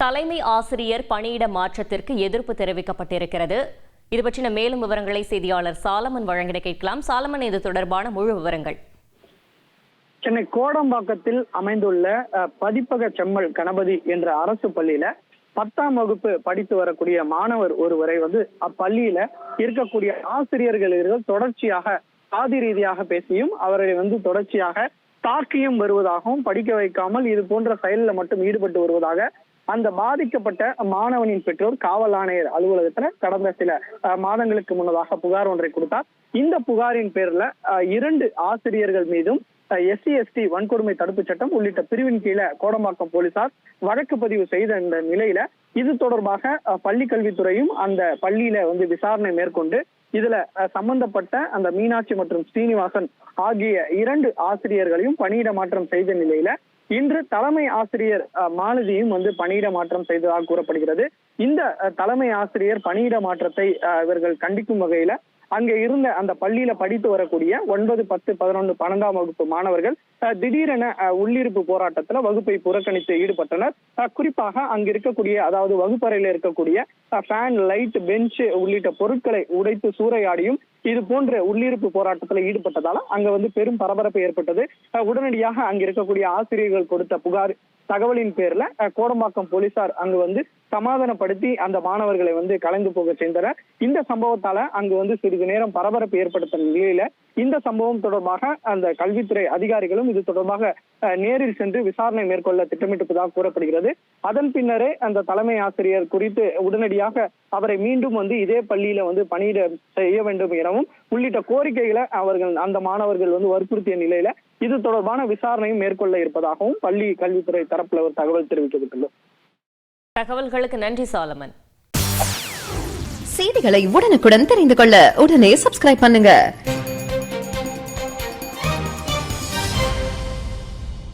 தலைமை ஆசிரியர் பணியிட மாற்றத்திற்கு எதிர்ப்பு தெரிவிக்கப்பட்டிருக்கிறது. இது பற்றின மேலும் விவரங்களை செய்தியாளர் சாலமன் வழங்கிட கேட்கலாம். சாலமன், இது தொடர்பான முழு விவரங்கள். சென்னை கோடம்பாக்கத்தில் அமைந்துள்ள பதிப்பக செம்மல் கணபதி என்ற அரசு பள்ளியில 10ஆம் வகுப்பு படித்து வரக்கூடிய மாணவர் ஒருவரை அப்பள்ளியில இருக்கக்கூடிய ஆசிரியர்கள் தொடர்ச்சியாக சாதி ரீதியாக பேசியும் அவரை தொடர்ச்சியாக தாக்கியும் வருவதாகவும், படிக்க வைக்காமல் இது போன்ற செயலில் மட்டும் ஈடுபட்டு வருவதாக அந்த பாதிக்கப்பட்ட மாணவனின் பெற்றோர் காவல் ஆணையர் அலுவலகத்துல கடந்த சில மாதங்களுக்கு முன்னதாக புகார் ஒன்றை கொடுத்தார். இந்த புகாரின் பேர்ல 2 ஆசிரியர்கள் மீதும் SC/ST வன்கொடுமை தடுப்பு சட்டம் உள்ளிட்ட பிரிவின் கீழே கோடம்பாக்கம் போலீசார் வழக்கு பதிவு செய்த இந்த நிலையில இது தொடர்பாக பள்ளி கல்வித்துறையும் அந்த பள்ளியில விசாரணை மேற்கொண்டு இதுல சம்பந்தப்பட்ட அந்த மீனாட்சி மற்றும் ஸ்ரீனிவாசன் ஆகிய 2 ஆசிரியர்களையும் பணியிட மாற்றம் செய்த நிலையில இன்று தலைமை ஆசிரியர் மாலதியும் பணியிட மாற்றம் செய்ததாக கூறப்படுகிறது. இந்த தலைமை ஆசிரியர் பணியிட மாற்றத்தை இவர்கள் கண்டிக்கும் வகையில அங்க இருந்த அந்த பள்ளியில படித்து வரக்கூடிய 9, 10, 11, 12ஆம் வகுப்பு மாணவர்கள் திடீரென உள்ளிருப்பு போராட்டத்துல வகுப்பை புறக்கணித்து ஈடுபட்டனர். குறிப்பாக அங்க இருக்கக்கூடிய, அதாவது வகுப்பறையில இருக்கக்கூடிய ஃபேன், லைட், பெஞ்ச் உள்ளிட்ட பொருட்களை உடைத்து சூறையாடியும் இது போன்ற உள்ளிருப்பு போராட்டத்துல ஈடுபட்டதால அங்க பெரும் பரபரப்பு ஏற்பட்டது. உடனடியாக அங்க இருக்கக்கூடிய ஆசிரியர்கள் கொடுத்த புகார் தகவலின் பேர்ல கோடம்பாக்கம் போலீசார் அங்கு சமாதானப்படுத்தி அந்த மாணவர்களை கலைந்து போக செய்தனர். இந்த சம்பவத்தால அங்கு சிறிது நேரம் பரபரப்பு ஏற்படுத்த நிலையில இந்த சம்பவம் தொடர்பாக அந்த கல்வித்துறை அதிகாரிகளும் இது தொடர்பாக நேரில் சென்று விசாரணை மேற்கொள்ள திட்டமிட்டிருப்பதாக கூறப்படுகிறது. அதன் பின்னரே அந்த தலைமை ஆசிரியர் குறித்து உடனடியாக அவரை மீண்டும் இதே பள்ளியில பணியிட செய்ய வேண்டும் எனவும் உள்ளிட்ட கோரிக்கைகளை அவர்கள் அந்த மாணவர்கள் வற்புறுத்திய நிலையில இது தொடர்பான விசாரணையும் மேற்கொள்ள இருப்பதாகவும் பள்ளி கல்வித்துறை தரப்புல ஒரு தகவல் தெரிவிக்கப்பட்டுள்ளது. தகவல்களுக்கு நன்றி சாலமன். செய்திகளை உடனுக்குடன் தெரிந்து கொள்ள உடனே சப்ஸ்கிரைப் பண்ணுங்க.